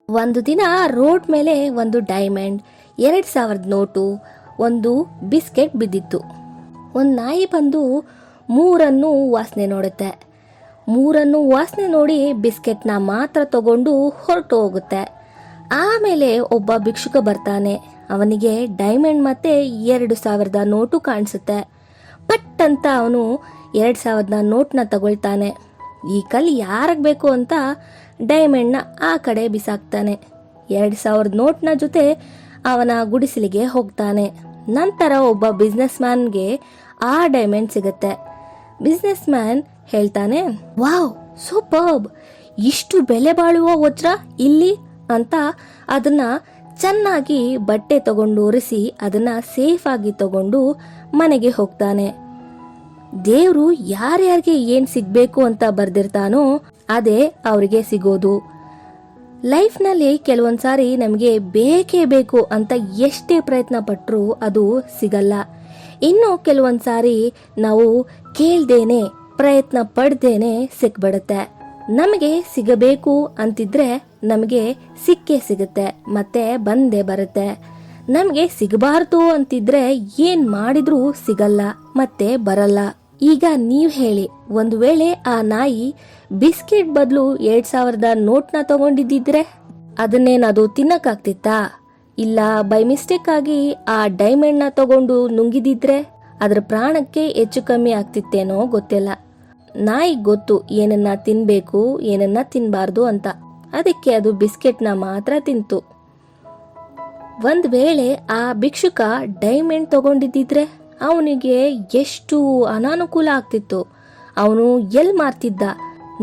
ಒಂದು ದಿನ ರೋಡ್ ಮೇಲೆ ಒಂದು ಡೈಮಂಡ್, 2000 ನೋಟು, ಒಂದು ಬಿಸ್ಕೆಟ್ ಬಿದ್ದಿತ್ತು. ಒಂದು ನಾಯಿ ಬಂದು ಮೂರನ್ನು ವಾಸನೆ ನೋಡುತ್ತೆ. ಮೂರನ್ನು ವಾಸನೆ ನೋಡಿ ಬಿಸ್ಕೆಟ್ನ ಮಾತ್ರ ತಗೊಂಡು ಹೊರಟು ಹೋಗುತ್ತೆ. ಆಮೇಲೆ ಒಬ್ಬ ಭಿಕ್ಷುಕ ಬರ್ತಾನೆ. ಅವನಿಗೆ ಡೈಮಂಡ್ ಮತ್ತೆ 2000 ನೋಟು ಕಾಣಿಸುತ್ತೆ. ಪಟ್ ಅಂತ ಅವನು 2000 ನೋಟ್ನ ತಗೊಳ್ತಾನೆ. ಈ ಕಲ್ಲು ಯಾರಿಗೆ ಬೇಕು ಅಂತ ಡೈಮಂಡ್ನ ಆ ಕಡೆ ಬಿಸಾಕ್ತಾನೆ. 2000 ನೋಟ್ನ ಜೊತೆ ಅವನ ಗುಡಿಸಲಿಗೆ ಹೋಗ್ತಾನೆ. ನಂತರ ಒಬ್ಬ ಬಿಸ್ನೆಸ್ ಮ್ಯಾನ್ಗೆ ಆ ಡೈಮಂಡ್ ಸಿಗುತ್ತೆ. ಬಿಸ್ನೆಸ್ ಮ್ಯಾನ್ ಹೇಳ್ತಾನೆ, ವಾವ್ ಸೂಪರ್ಬ್, ಇಷ್ಟು ಬೆಲೆ ಬಾಳುವ ವಜ್ರ ಇಲ್ಲಿ ಅಂತ ಅದನ್ನ ಚೆನ್ನಾಗಿ ಬಟ್ಟೆ ತಗೊಂಡು ಒರೆಸಿ ಅದನ್ನ ಸೇಫ್ ಆಗಿ ತಗೊಂಡು ಮನೆಗೆ ಹೋಗ್ತಾನೆ. ದೇವ್ರು ಯಾರ್ಯಾರಿಗೆ ಏನ್ ಸಿಗ್ಬೇಕು ಅಂತ ಬರ್ದಿರ್ತಾನೋ ಅದೇ ಅವರಿಗೆ ಸಿಗೋದು. ಲೈಫ್ನಲ್ಲಿ ಕೆಲವೊಂದ್ಸಾರಿ ನಮಗೆ ಬೇಕೇ ಬೇಕು ಅಂತ ಎಷ್ಟೇ ಪ್ರಯತ್ನ ಪಟ್ಟರೂ ಅದು ಸಿಗಲ್ಲ. ಇನ್ನು ಕೆಲವೊಂದ್ಸಾರಿ ನಾವು ಕೇಳ್ದೇನೆ ಪ್ರಯತ್ನ ಪಡ್ದೇನೆ ಸಿಕ್ಬಿಡುತ್ತೆ. ನಮಗೆ ಸಿಗಬೇಕು ಅಂತಿದ್ರೆ ನಮಗೆ ಸಿಕ್ಕೇ ಸಿಗುತ್ತೆ, ಮತ್ತೆ ಬಂದೇ ಬರುತ್ತೆ. ನಮಗೆ ಸಿಗಬಾರ್ದು ಅಂತಿದ್ರೆ ಏನ್ ಮಾಡಿದ್ರೂ ಸಿಗಲ್ಲ, ಮತ್ತೆ ಬರಲ್ಲ. ಈಗ ನೀವ್ ಹೇಳಿ, ಒಂದು ವೇಳೆ ಆ ನಾಯಿ ಬಿಸ್ಕೆಟ್ ಬದಲು 2000 ನೋಟ್ನ ತಗೊಂಡಿದ್ದಿದ್ರೆ ಅದನ್ನೇನದು ತಿನ್ನಕ್ಕಾಗ್ತಿತ್ತಾ? ಇಲ್ಲ ಬೈ ಮಿಸ್ಟೇಕ್ ಆಗಿ ಆ ಡೈಮಂಡ್ನ ತಗೊಂಡು ನುಂಗಿದಿದ್ರೆ ಅದ್ರ ಪ್ರಾಣಕ್ಕೆ ಹೆಚ್ಚು ಕಮ್ಮಿ ಆಗ್ತಿತ್ತೇನೋ ಗೊತ್ತಿಲ್ಲ. ನಾಯಿಗೆ ಗೊತ್ತು ಏನನ್ನ ತಿನ್ಬೇಕು ಏನನ್ನ ತಿನ್ಬಾರ್ದು ಅಂತ. ಅದಕ್ಕೆ ಅದು ಬಿಸ್ಕೆಟ್ನ ಮಾತ್ರ ತಿಂತು. ಒಂದ್ ವೇಳೆ ಆ ಭಿಕ್ಷುಕ ಡೈಮಂಡ್ ತಗೊಂಡಿದ್ದಿದ್ರೆ ಅವನಿಗೆ ಎಷ್ಟು ಅನಾನುಕೂಲ ಆಗ್ತಿತ್ತು. ಅವನು ಎಲ್ ಮಾರ್ತಿದ್ದ?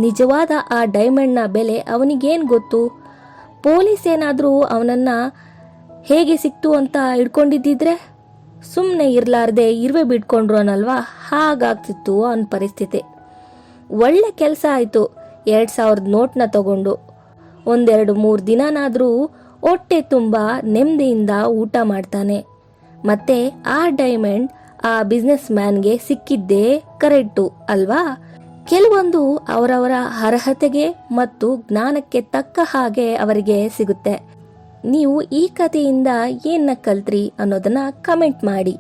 ನಿಜವಾದ ಆ ಡೈಮಂಡ್ನ ಬೆಲೆ ಅವನಿಗೇನ್ ಗೊತ್ತು? ಪೊಲೀಸ್ ಏನಾದ್ರೂ ಅವನನ್ನ ಹೇಗೆ ಸಿಕ್ತು ಅಂತ ಹಿಡ್ಕೊಂಡಿದ್ದಿದ್ರೆ ಸುಮ್ಮನೆ ಇರ್ಲಾರ್ದೆ ಇರುವೆ ಬಿಟ್ಕೊಂಡ್ರು ಅನ್ನಲ್ವಾ, ಹಾಗಾಗ್ತಿತ್ತು ಅವನ ಪರಿಸ್ಥಿತಿ. ಒಳ್ಳೆ ಕೆಲಸ ಆಯ್ತು 2000 ನೋಟ್ನ ತಗೊಂಡು. 1-2-3 ದಿನನಾದ್ರೂ ಹೊಟ್ಟೆ ತುಂಬ ನೆಮ್ಮದಿಯಿಂದ ಊಟ ಮಾಡ್ತಾನೆ. ಮತ್ತೆ ಆ ಡೈಮಂಡ್ ಆ ಬಿಸ್ನೆಸ್ ಮ್ಯಾನ್ಗೆ ಸಿಕ್ಕಿದ್ದೇ ಕರೆಕ್ಟು ಅಲ್ವಾ? ಕೆಲವೊಂದು ಅವರವರ ಅರ್ಹತೆಗೆ ಮತ್ತು ಜ್ಞಾನಕ್ಕೆ ತಕ್ಕ ಹಾಗೆ ಅವರಿಗೆ ಸಿಗುತ್ತೆ. ನೀವು ಈ ಕಥೆಯಿಂದ ಏನ ಕಲ್ತ್ರಿ ಅನ್ನೋದನ್ನ ಕಮೆಂಟ್ ಮಾಡಿ.